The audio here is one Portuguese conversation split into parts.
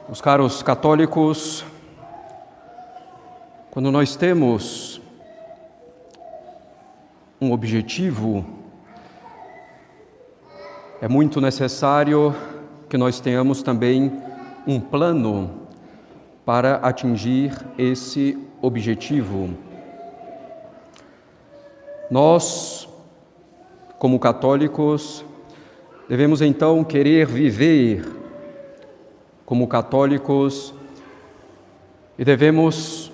Os caros católicos, quando nós temos um objetivo, é muito necessário que nós tenhamos também um plano para atingir esse objetivo. Nós, como católicos, devemos então querer viver como católicos e devemos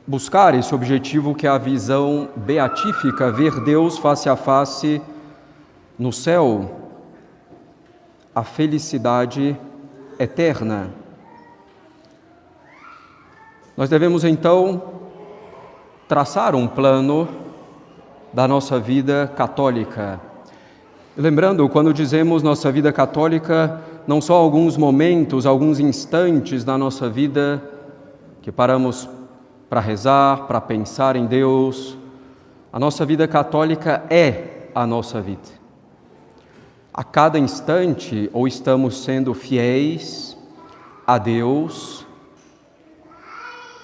buscar esse objetivo que é a visão beatífica, ver Deus face a face no céu, a felicidade eterna. Nós devemos então traçar um plano da nossa vida católica. Lembrando, quando dizemos nossa vida católica, não só alguns momentos, alguns instantes da nossa vida que paramos para rezar, para pensar em Deus. A nossa vida católica é a nossa vida. A cada instante, ou estamos sendo fiéis a Deus,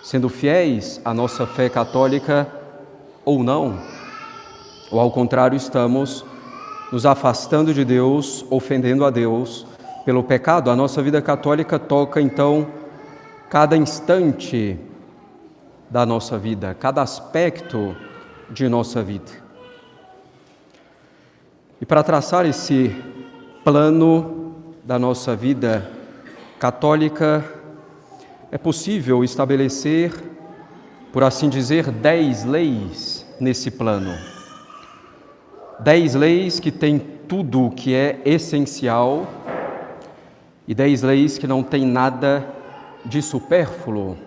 sendo fiéis à nossa fé católica ou não, ou ao contrário, estamos nos afastando de Deus, ofendendo a Deus pelo pecado. A nossa vida católica toca, então, cada instante da nossa vida, cada aspecto de nossa vida. E para traçar esse plano da nossa vida católica, é possível estabelecer, por assim dizer, 10 leis nesse plano. 10 leis que têm tudo o que é essencial e 10 leis que não têm nada de supérfluo.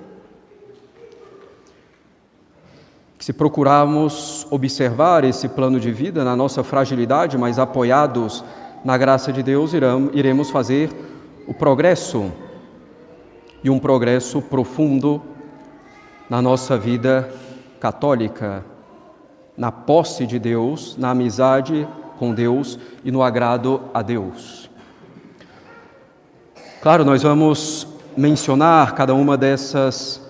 Se procurarmos observar esse plano de vida na nossa fragilidade, mas apoiados na graça de Deus, iremos fazer o progresso, e um progresso profundo na nossa vida católica, na posse de Deus, na amizade com Deus e no agrado a Deus. Claro, nós vamos mencionar cada uma dessas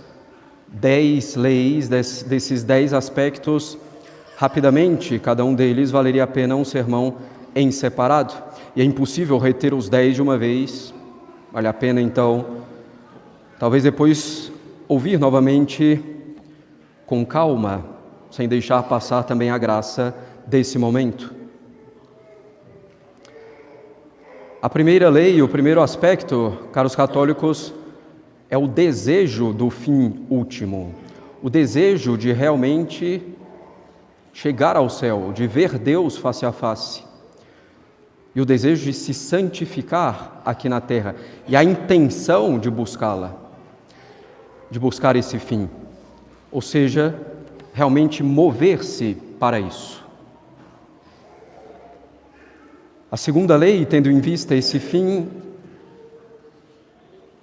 10 leis, desses 10 aspectos rapidamente. Cada um deles valeria a pena um sermão em separado. E é impossível reter os 10 de uma vez. Vale a pena, então, talvez depois ouvir novamente com calma, sem deixar passar também a graça desse momento. A primeira lei, o primeiro aspecto, caros católicos, é o desejo do fim último. O desejo de realmente chegar ao céu, de ver Deus face a face. E o desejo de se santificar aqui na terra. E a intenção de buscá-la, de buscar esse fim. Ou seja, realmente mover-se para isso. A segunda lei, tendo em vista esse fim,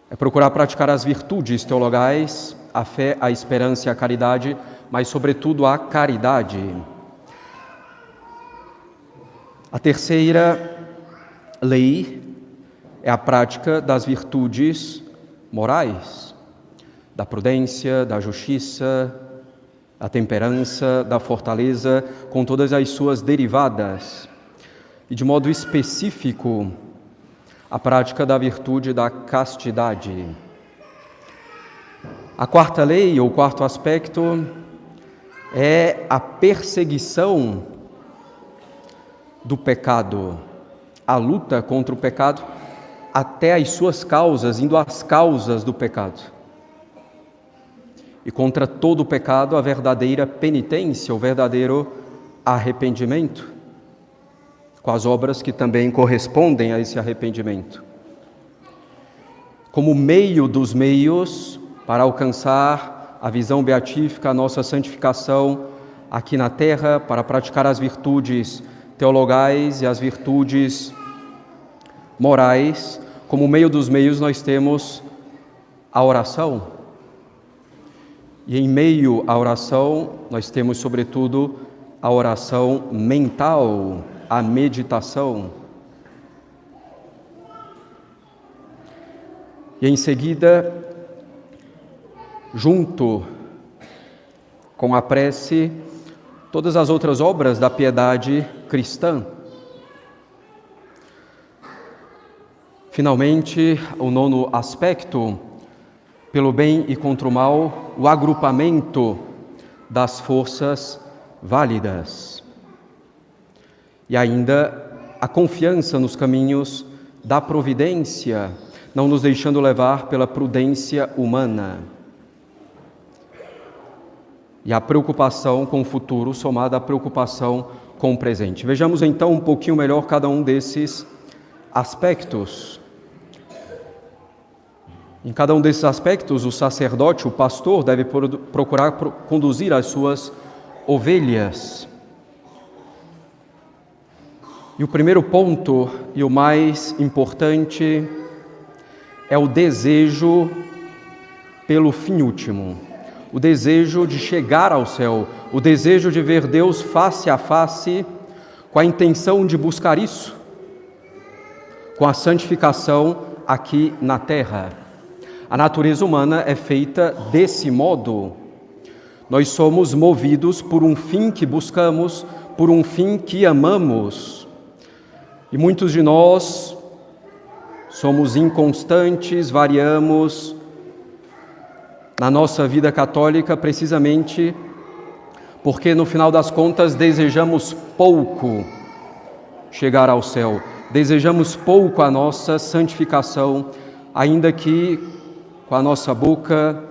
é procurar praticar as virtudes teologais, a fé, a esperança e a caridade, mas sobretudo a caridade. A terceira lei é a prática das virtudes morais, da prudência, da justiça, da temperança, da fortaleza, com todas as suas derivadas. E de modo específico, a prática da virtude da castidade. A quarta lei, ou quarto aspecto, é a perseguição do pecado, a luta contra o pecado até as suas causas, indo às causas do pecado. E contra todo o pecado, a verdadeira penitência, o verdadeiro arrependimento, com as obras que também correspondem a esse arrependimento. Como meio dos meios para alcançar a visão beatífica, a nossa santificação aqui na terra, para praticar as virtudes teologais e as virtudes morais, como meio dos meios nós temos a oração. E em meio à oração nós temos sobretudo a oração mental, a meditação. E em seguida, junto com a prece, todas as outras obras da piedade cristã. Finalmente, o nono aspecto, pelo bem e contra o mal, o agrupamento das forças válidas. E ainda a confiança nos caminhos da providência, não nos deixando levar pela prudência humana. E a preocupação com o futuro somada à preocupação com o presente. Vejamos então um pouquinho melhor cada um desses aspectos. Em cada um desses aspectos, o sacerdote, o pastor, deve procurar conduzir as suas ovelhas. E o primeiro ponto, e o mais importante, é o desejo pelo fim último. O desejo de chegar ao céu, o desejo de ver Deus face a face, com a intenção de buscar isso, com a santificação aqui na terra. A natureza humana é feita desse modo. Nós somos movidos por um fim que buscamos, por um fim que amamos. E muitos de nós somos inconstantes, variamos na nossa vida católica precisamente porque, no final das contas, desejamos pouco chegar ao céu, desejamos pouco a nossa santificação, ainda que com a nossa boca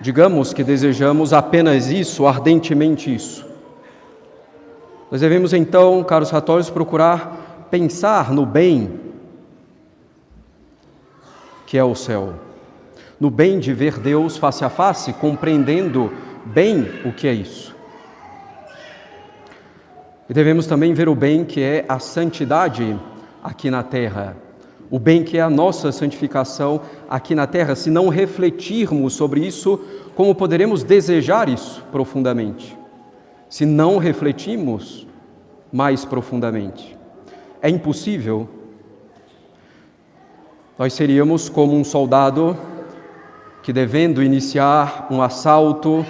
digamos que desejamos apenas isso, ardentemente isso. Nós devemos então, caros católicos, procurar pensar no bem que é o céu, no bem de ver Deus face a face, compreendendo bem o que é isso. E devemos também ver o bem que é a santidade aqui na terra, o bem que é a nossa santificação aqui na terra. Se não refletirmos sobre isso, como poderemos desejar isso profundamente? Se não refletimos mais profundamente, é impossível. Nós seríamos como um soldado que, devendo iniciar um assalto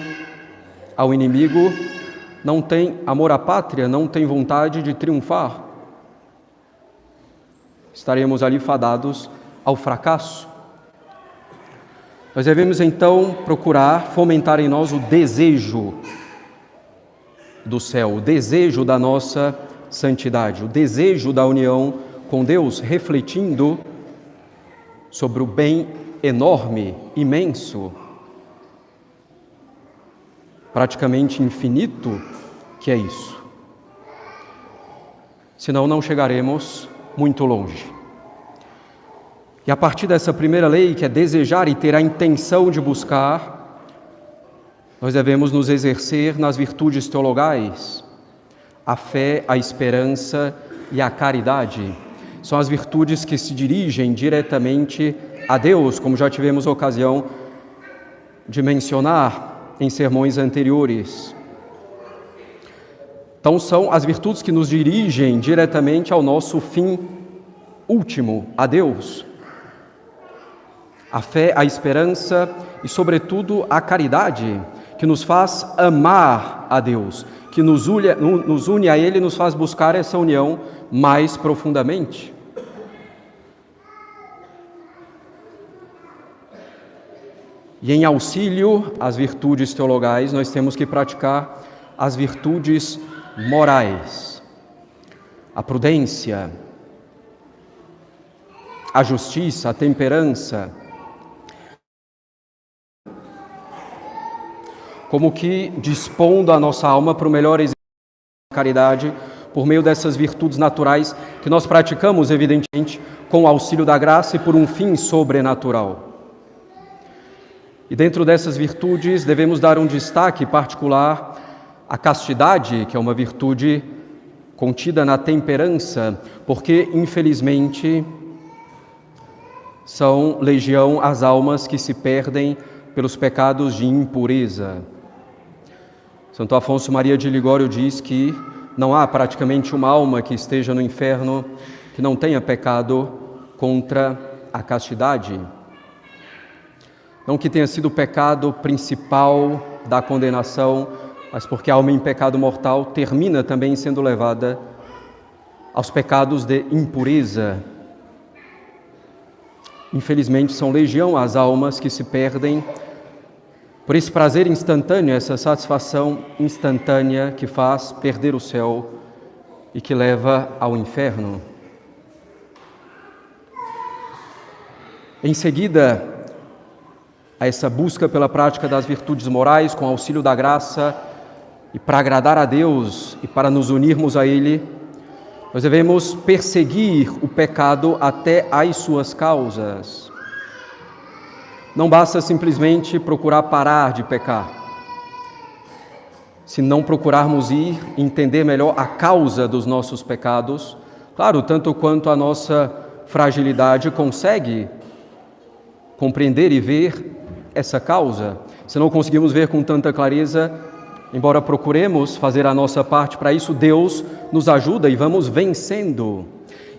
ao inimigo, não tem amor à pátria, não tem vontade de triunfar. Estaremos ali fadados ao fracasso. Nós devemos então procurar fomentar em nós o desejo do céu, o desejo da nossa santidade, o desejo da união com Deus, refletindo sobre o bem enorme, imenso, praticamente infinito, que é isso. Senão não chegaremos muito longe. E a partir dessa primeira lei, que é desejar e ter a intenção de buscar, nós devemos nos exercer nas virtudes teologais, a fé, a esperança e a caridade. São as virtudes que se dirigem diretamente a Deus, como já tivemos ocasião de mencionar em sermões anteriores. Então, são as virtudes que nos dirigem diretamente ao nosso fim último, a Deus. A fé, a esperança e, sobretudo, a caridade, que nos faz amar a Deus, que nos une a Ele e nos faz buscar essa união mais profundamente. E em auxílio às virtudes teologais, nós temos que praticar as virtudes morais, a prudência, a justiça, a temperança, como que dispondo a nossa alma para o melhor exercício da caridade, por meio dessas virtudes naturais que nós praticamos, evidentemente, com o auxílio da graça e por um fim sobrenatural. E dentro dessas virtudes devemos dar um destaque particular à castidade, que é uma virtude contida na temperança, porque, infelizmente, são legião as almas que se perdem pelos pecados de impureza. Santo Afonso Maria de Ligório diz que não há praticamente uma alma que esteja no inferno que não tenha pecado contra a castidade. Não que tenha sido o pecado principal da condenação, mas porque a alma em pecado mortal termina também sendo levada aos pecados de impureza. Infelizmente, são legião as almas que se perdem por esse prazer instantâneo, essa satisfação instantânea que faz perder o céu e que leva ao inferno. Em seguida, a essa busca pela prática das virtudes morais com auxílio da graça e para agradar a Deus e para nos unirmos a Ele, nós devemos perseguir o pecado até as suas causas. Não basta simplesmente procurar parar de pecar. Se não procurarmos ir entender melhor a causa dos nossos pecados, claro, tanto quanto a nossa fragilidade consegue compreender e ver essa causa. Se não conseguimos ver com tanta clareza, embora procuremos fazer a nossa parte para isso, Deus nos ajuda e vamos vencendo.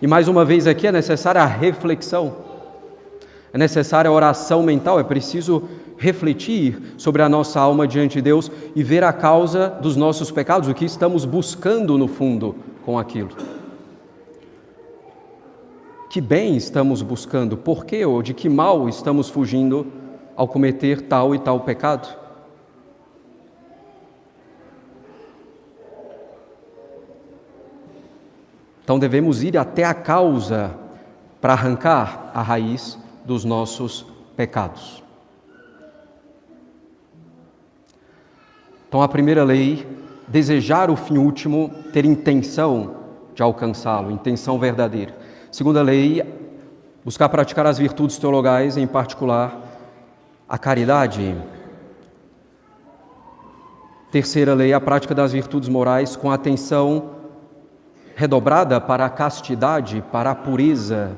E mais uma vez aqui é necessária a reflexão, é necessária a oração mental, é preciso refletir sobre a nossa alma diante de Deus e ver a causa dos nossos pecados, o que estamos buscando no fundo com aquilo. Que bem estamos buscando? Por quê ou de que mal estamos fugindo ao cometer tal e tal pecado? Então devemos ir até a causa para arrancar a raiz dos nossos pecados. Então a primeira lei, desejar o fim último, ter intenção de alcançá-lo, intenção verdadeira. Segunda lei, buscar praticar as virtudes teologais, em particular a caridade. Terceira lei, a prática das virtudes morais com atenção redobrada para a castidade, para a pureza,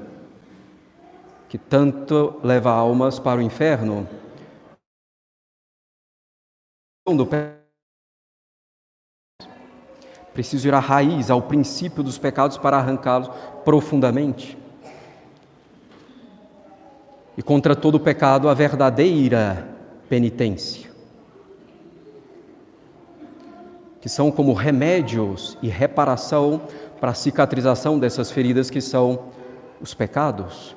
que tanto leva almas para o inferno. Preciso ir à raiz, ao princípio dos pecados para arrancá-los profundamente. E contra todo pecado, a verdadeira penitência, que são como remédios e reparação para a cicatrização dessas feridas que são os pecados.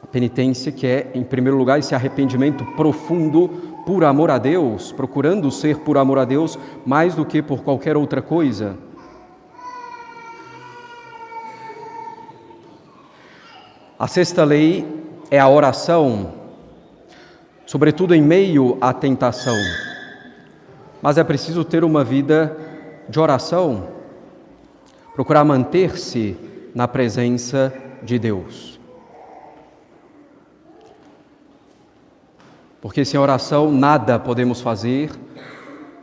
A penitência que é, em primeiro lugar, esse arrependimento profundo por amor a Deus, procurando ser por amor a Deus mais do que por qualquer outra coisa. A sexta lei é a oração, sobretudo em meio à tentação. Mas é preciso ter uma vida de oração, procurar manter-se na presença de Deus. Porque sem oração nada podemos fazer.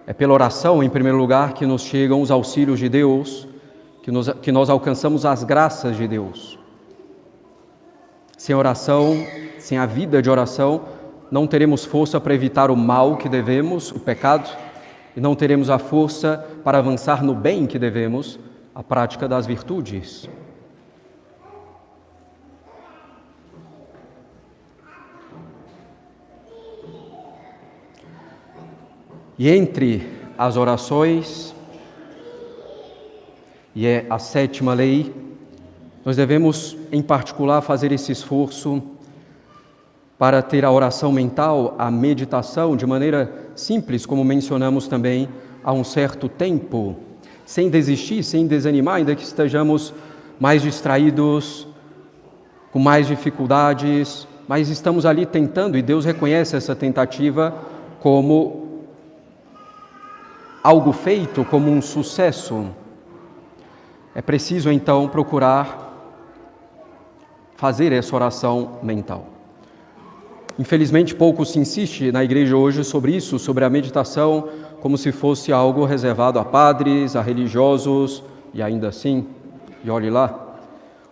É pela oração, em primeiro lugar, que nos chegam os auxílios de Deus, que nós alcançamos as graças de Deus. Sem oração, sem a vida de oração, não teremos força para evitar o mal que devemos, o pecado, e não teremos a força para avançar no bem que devemos, a prática das virtudes. E entre as orações, e é a sétima lei, nós devemos, em particular, fazer esse esforço para ter a oração mental, a meditação, de maneira simples, como mencionamos também há um certo tempo, sem desistir, sem desanimar, ainda que estejamos mais distraídos, com mais dificuldades, mas estamos ali tentando, e Deus reconhece essa tentativa como algo feito, como um sucesso. É preciso, então, procurar fazer essa oração mental. Infelizmente, pouco se insiste na igreja hoje sobre isso, sobre a meditação, como se fosse algo reservado a padres, a religiosos, e ainda assim, e olhe lá,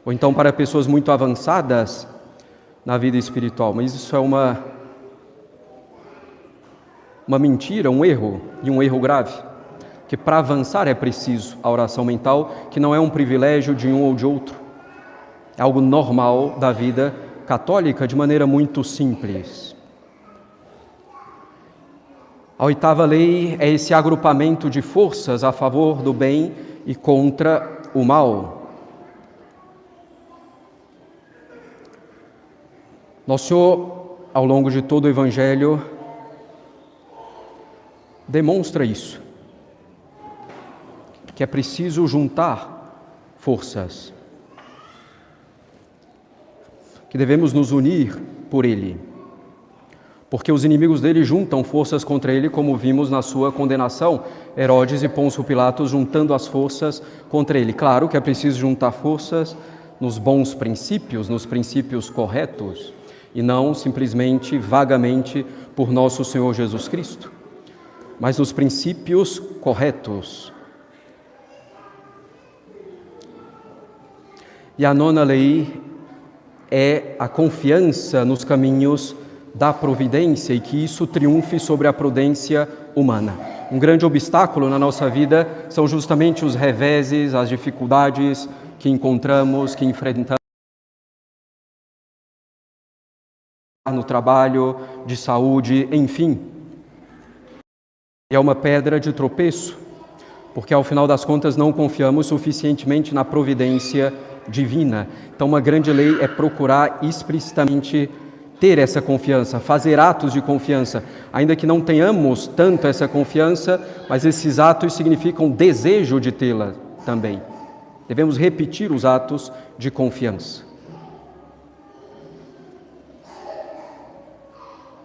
ou então para pessoas muito avançadas na vida espiritual. Mas isso é uma mentira, um erro, e um erro grave. Que para avançar é preciso a oração mental, que não é um privilégio de um ou de outro. é algo normal da vida católica, de maneira muito simples. A oitava lei é esse agrupamento de forças a favor do bem e contra o mal. Nosso Senhor, ao longo de todo o Evangelho, demonstra isso, que é preciso juntar forças, que devemos nos unir por Ele, porque os inimigos dele juntam forças contra ele, como vimos na sua condenação, Herodes e Pôncio Pilatos juntando as forças contra ele. Claro que é preciso juntar forças nos bons princípios, nos princípios corretos, e não simplesmente, vagamente, por nosso Senhor Jesus Cristo, mas nos princípios corretos. E a nona lei é a confiança nos caminhos da providência e que isso triunfe sobre a prudência humana. Um grande obstáculo na nossa vida são justamente os reveses, as dificuldades que encontramos, que enfrentamos no trabalho, de saúde, enfim. É uma pedra de tropeço, porque ao final das contas não confiamos suficientemente na providência divina. Então uma grande lei é procurar explicitamente ter essa confiança, fazer atos de confiança, ainda que não tenhamos tanto essa confiança, mas esses atos significam desejo de tê-la também. Devemos repetir os atos de confiança.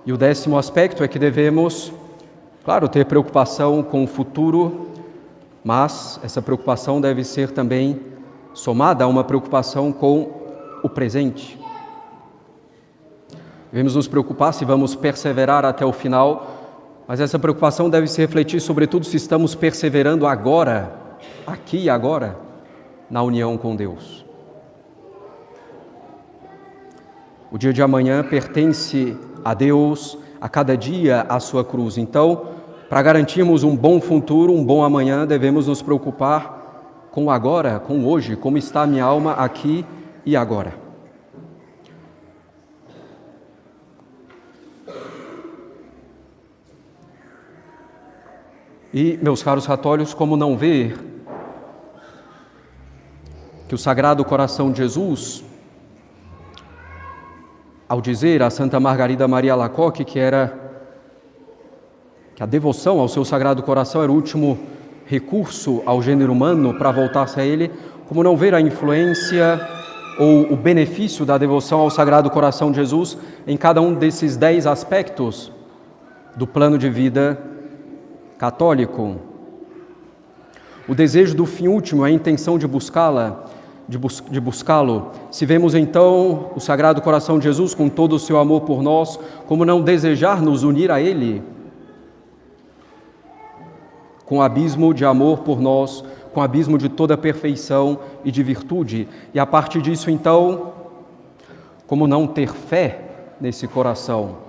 E o 10º aspecto é que devemos, claro, ter preocupação com o futuro, mas essa preocupação deve ser também somada a uma preocupação com o presente. Devemos nos preocupar se vamos perseverar até o final, mas essa preocupação deve se refletir sobretudo se estamos perseverando agora, aqui e agora, na união com Deus. O dia de amanhã pertence a Deus, a cada dia a sua cruz. Então, para garantirmos um bom futuro, um bom amanhã, devemos nos preocupar com o agora, com o hoje, como está a minha alma aqui e agora. E, meus caros católicos, como não ver que o Sagrado Coração de Jesus, ao dizer a Santa Margarida Maria Alacoque que a devoção ao seu Sagrado Coração era o último recurso ao gênero humano para voltar-se a ele, como não ver a influência ou o benefício da devoção ao Sagrado Coração de Jesus em cada um desses 10 aspectos do plano de vida católico. O desejo do fim último, a intenção de buscá-lo. Se vemos então o Sagrado Coração de Jesus com todo o seu amor por nós, como não desejar nos unir a Ele? Com abismo de amor por nós, com abismo de toda perfeição e de virtude. E a partir disso então, como não ter fé nesse coração?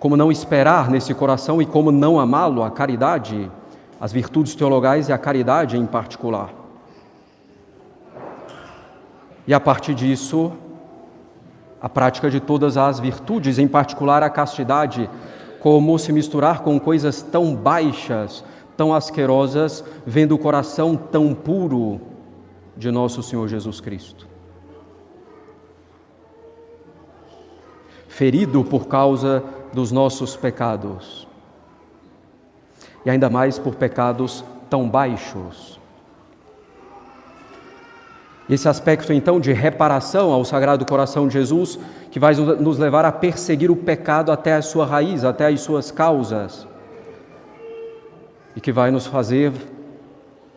Como não esperar nesse coração e como não amá-lo, a caridade, as virtudes teologais e a caridade em particular. E a partir disso, a prática de todas as virtudes, em particular a castidade, como se misturar com coisas tão baixas, tão asquerosas, vendo o coração tão puro de nosso Senhor Jesus Cristo. Ferido por causa dos nossos pecados, e ainda mais por pecados tão baixos. Esse aspecto, então, de reparação ao Sagrado Coração de Jesus, que vai nos levar a perseguir o pecado até a sua raiz, até as suas causas, e que vai nos fazer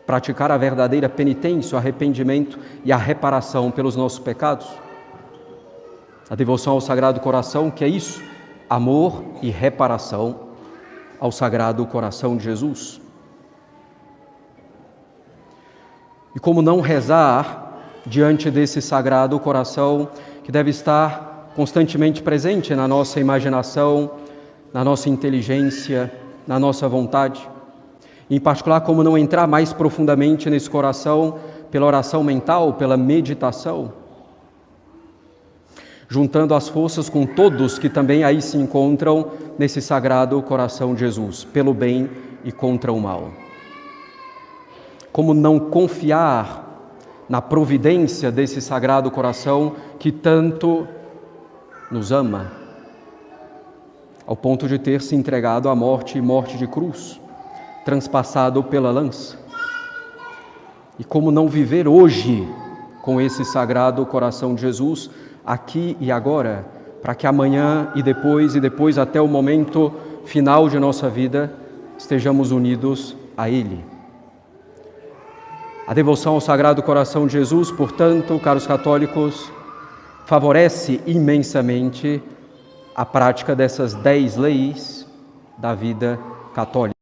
praticar a verdadeira penitência, o arrependimento e a reparação pelos nossos pecados. A devoção ao Sagrado Coração, que é isso, amor e reparação ao Sagrado Coração de Jesus. E como não rezar diante desse Sagrado Coração, que deve estar constantemente presente na nossa imaginação, na nossa inteligência, na nossa vontade. Em particular, como não entrar mais profundamente nesse coração pela oração mental, pela meditação. juntando as forças com todos que também aí se encontram nesse sagrado coração de Jesus, pelo bem e contra o mal. Como não confiar na providência desse sagrado coração que tanto nos ama, ao ponto de ter se entregado à morte e morte de cruz, transpassado pela lança. E como não viver hoje com esse sagrado coração de Jesus, aqui e agora, para que amanhã e depois até o momento final de nossa vida, estejamos unidos a Ele. A devoção ao Sagrado Coração de Jesus, portanto, caros católicos, favorece imensamente a prática dessas 10 leis da vida católica,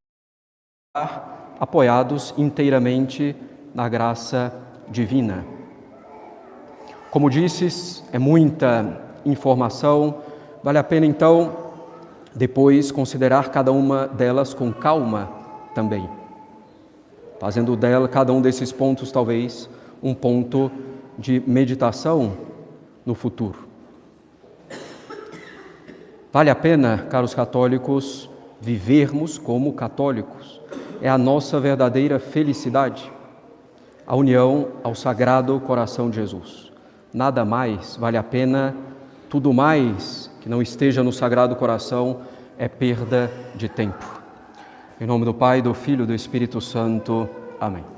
apoiados inteiramente na graça divina. Como disses, é muita informação, vale a pena então depois considerar cada uma delas com calma também, fazendo dela cada um desses pontos talvez um ponto de meditação no futuro. Vale a pena, caros católicos, vivermos como católicos. É a nossa verdadeira felicidade, a união ao Sagrado Coração de Jesus. Nada mais vale a pena, tudo mais que não esteja no Sagrado Coração é perda de tempo. Em nome do Pai, do Filho e do Espírito Santo. Amém.